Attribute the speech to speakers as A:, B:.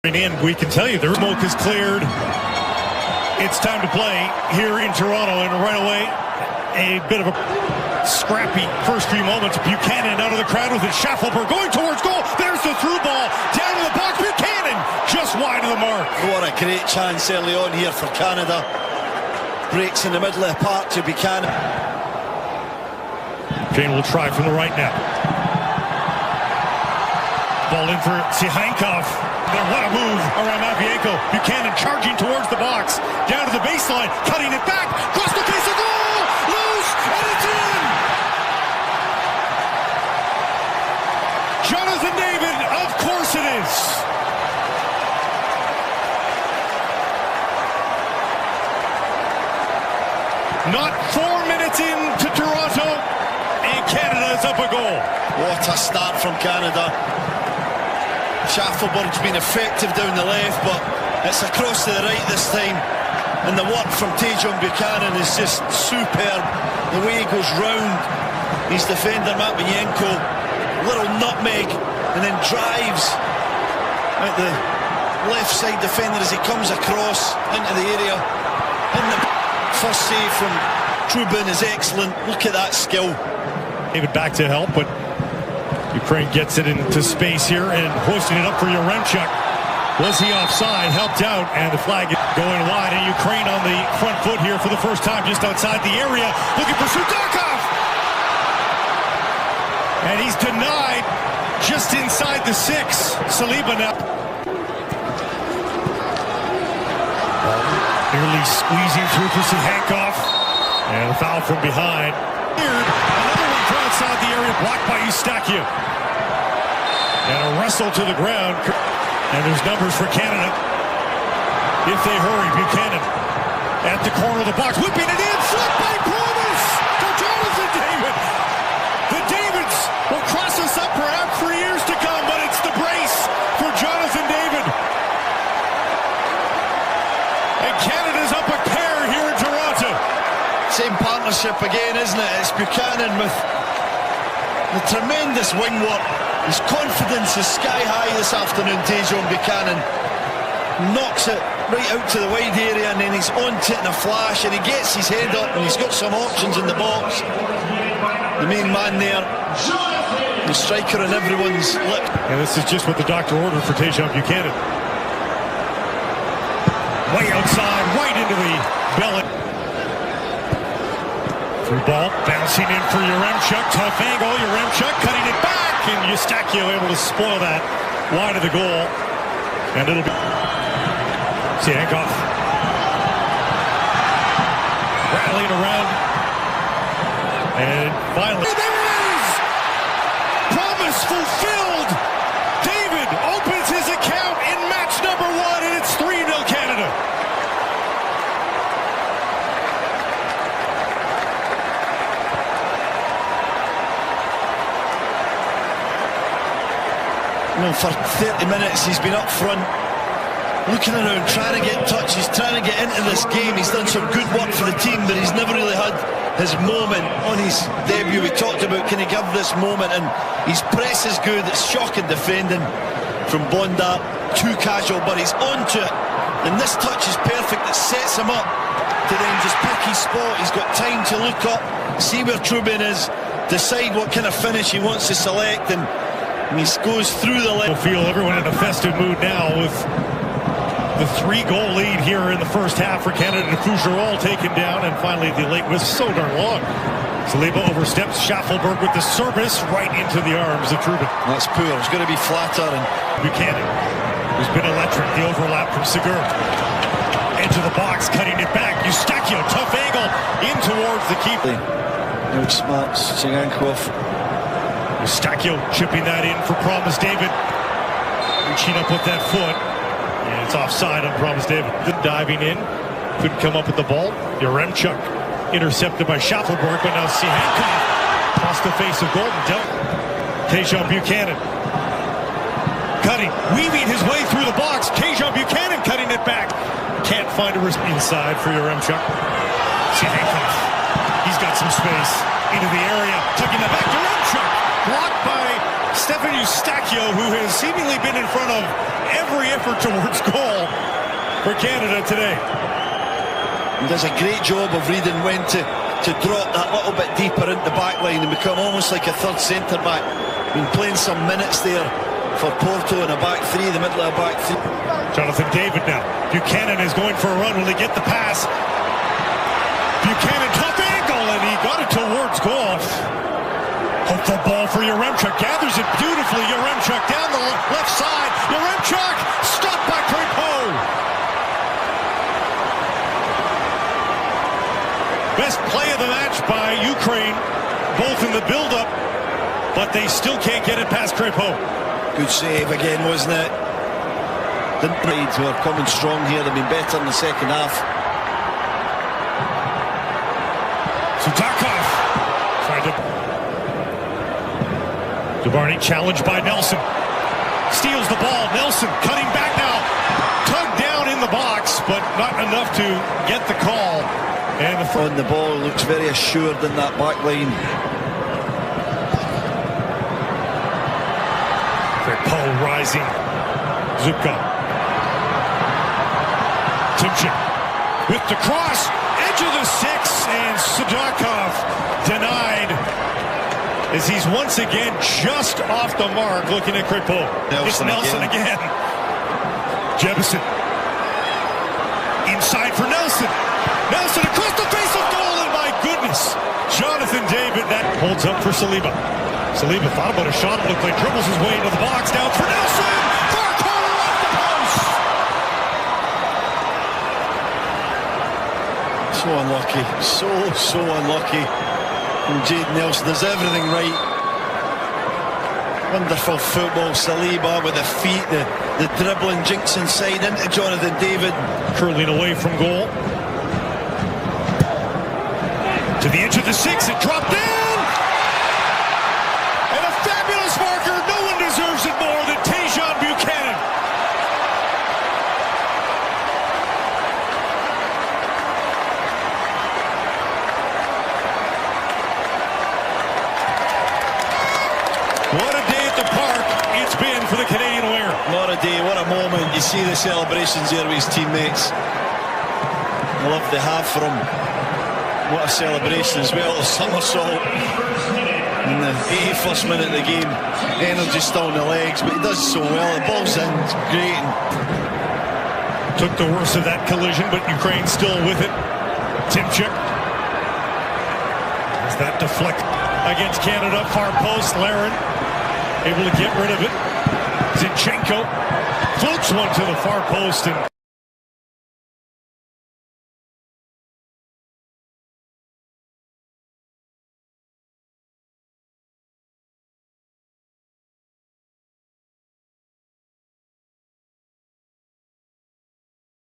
A: In, we can tell you the smoke is cleared. It's time to play here in Toronto, and right away a bit of a scrappy first few moments. Buchanan out of the crowd with it. Schaffelberg going towards goal. There's the through ball down to the box. Buchanan just wide of the mark.
B: What a great chance early on here for Canada. Breaks in the middle of the park to Buchanan.
A: Jane will try from the right now. Ball in for Sihankov. Then what a move around Mavienko. Buchanan charging towards the box. Down to the baseline. Cutting it back. Cross the face of goal. Loose. And it's in. Jonathan David. Of course it is. Not 4 minutes into Toronto. And Canada is up a goal.
B: What a start from Canada. Schaffelberg's been effective down the left, but it's across to the right this time. And the work from Tejon Buchanan is just superb. The way he goes round his defender, Matvienko, little nutmeg, and then drives at the left side defender as he comes across into the area. And the first save from Trubin is excellent. Look at that skill.
A: David back to help, but Ukraine gets it into space here and hoisting it up for Yaremchuk. Was he offside? Helped out, and the flag is going wide. And Ukraine on the front foot here for the first time just outside the area. Looking for Sudakov! And he's denied just inside the 6. Saliba now. Nearly squeezing through for Sihankov. And a foul from behind. Another one from outside the area, blocked by Eustaquio. And a wrestle to the ground. And there's numbers for Canada. If they hurry, Buchanan at the corner of the box, whipping it in, flipped by Promise to Jonathan David. The Davids will cross us up perhaps for years to come, but it's the brace for Jonathan David. And Canada's up a pair here in Toronto.
B: Same partnership again, isn't it? It's Buchanan with the tremendous wing work. His confidence is sky high this afternoon. Tejon Buchanan knocks it right out to the wide area, and then he's onto it in a flash, and he gets his head up, and he's got some options in the box. The main man there, the striker on everyone's lip.
A: And this is just what the doctor ordered for Tejon Buchanan. Way outside, right into the belly. Through ball, bouncing in for Yaremchuk. Tough angle, Yaremchuk cutting it back, and Eustaquio able to spoil that wide of the goal. And it'll be Sihankov rattling around. And finally, there it is! Promise fulfilled! David opens his account in match number 1, and it's 3-0 Canada.
B: Well, for 30 minutes he's been up front, looking around, trying to get touches, trying to get into this game. He's done some good work for the team, but he's never really had his moment on his debut. We talked about, can he give this moment, and his press is good. It's shocking defending from Bonda, too casual, but he's onto it, and this touch is perfect. It sets him up to then just pick his spot. He's got time to look up, see where Trubin is, decide what kind of finish he wants to select, and he goes through the left.
A: Feel everyone in a festive mood now with the 3-goal lead here in the first half for Canada. Fougerolles taken down, and finally the late was so darn long. Saliba oversteps. Schaffelberg with the service right into the arms of Trubin.
B: That's poor. It's going to be flatter. And
A: Buchanan, who's been electric. The overlap from Segur. Edge of the box, cutting it back. Eustaquio, tough angle in towards the keeper.
B: Outsmarts Sihankov.
A: Eustaquio chipping that in for Promise David. Reaching up with that foot. And it's offside on Promise David. Diving in. Couldn't come up with the ball. Yaremchuk intercepted by Schaffelberg, but now Sihankov across the face of Golden dealt. Tejon Buchanan cutting, weaving his way through the box. Tejon Buchanan cutting it back. Can't find a wrist inside for Yaremchuk. Sihankov. He's got some space into the area. Tucking the back. Yaremchuk blocked by Stefan Eustachio, who has seemingly been in front of every effort towards goal for Canada today.
B: He does a great job of reading when to drop that little bit deeper into the back line and become almost like a third centre-back. Been playing some minutes there for Porto in a back three, the middle of a back three.
A: Jonathan David now. Buchanan is going for a run. Will he get the pass? Buchanan, tough angle, and he got it towards goal. Hopeful ball for Yaremchuk. Gathers it beautifully. Yaremchuk down the left side. Yaremchuk stopped by Crepeau. Best play of the match by Ukraine, both in the build-up, but they still can't get it past Crepeau.
B: Good save again, wasn't it? The Blades who are coming strong here. They've been better in the second half.
A: Sudakov tried to... Dubarny challenged by Nelson. Steals the ball. Nelson cutting back now. Tugged down in the box, but not enough to get the call. And the
B: on the ball looks very assured in that back line.
A: Paul rising. Zubkov. Timchik with the cross. Edge of the six, and Sudakov denied as he's once again just off the mark looking at Crepeau. It's Nelson again. Jebison. Inside for Nelson. Nelson across the face of goal, and my goodness, Jonathan David, that holds up for Saliba. Saliba thought about a shot, it looked like dribbles his way into the box, down for Nelson! Far corner off the post!
B: So unlucky, so unlucky. And Jade Nelson does everything right. Wonderful football, Saliba with the feet, the dribbling, jinks inside into Jonathan David.
A: Curling away from goal. To the edge of the six, it dropped in! And a fabulous marker, no one deserves it more than Tajon Buchanan. What a day at the park it's been for the Canadian winger.
B: What a day, what a moment. You see the celebrations here with his teammates. I love the half for him. What a celebration as well. A somersault in the 81st minute of the game. Energy still in the legs, but he does so well. The ball's in, it's great.
A: Took the worst of that collision, but Ukraine still with it. Timchik. As that deflect against Canada, far post. Larin able to get rid of it. Zinchenko floats one to the far post, and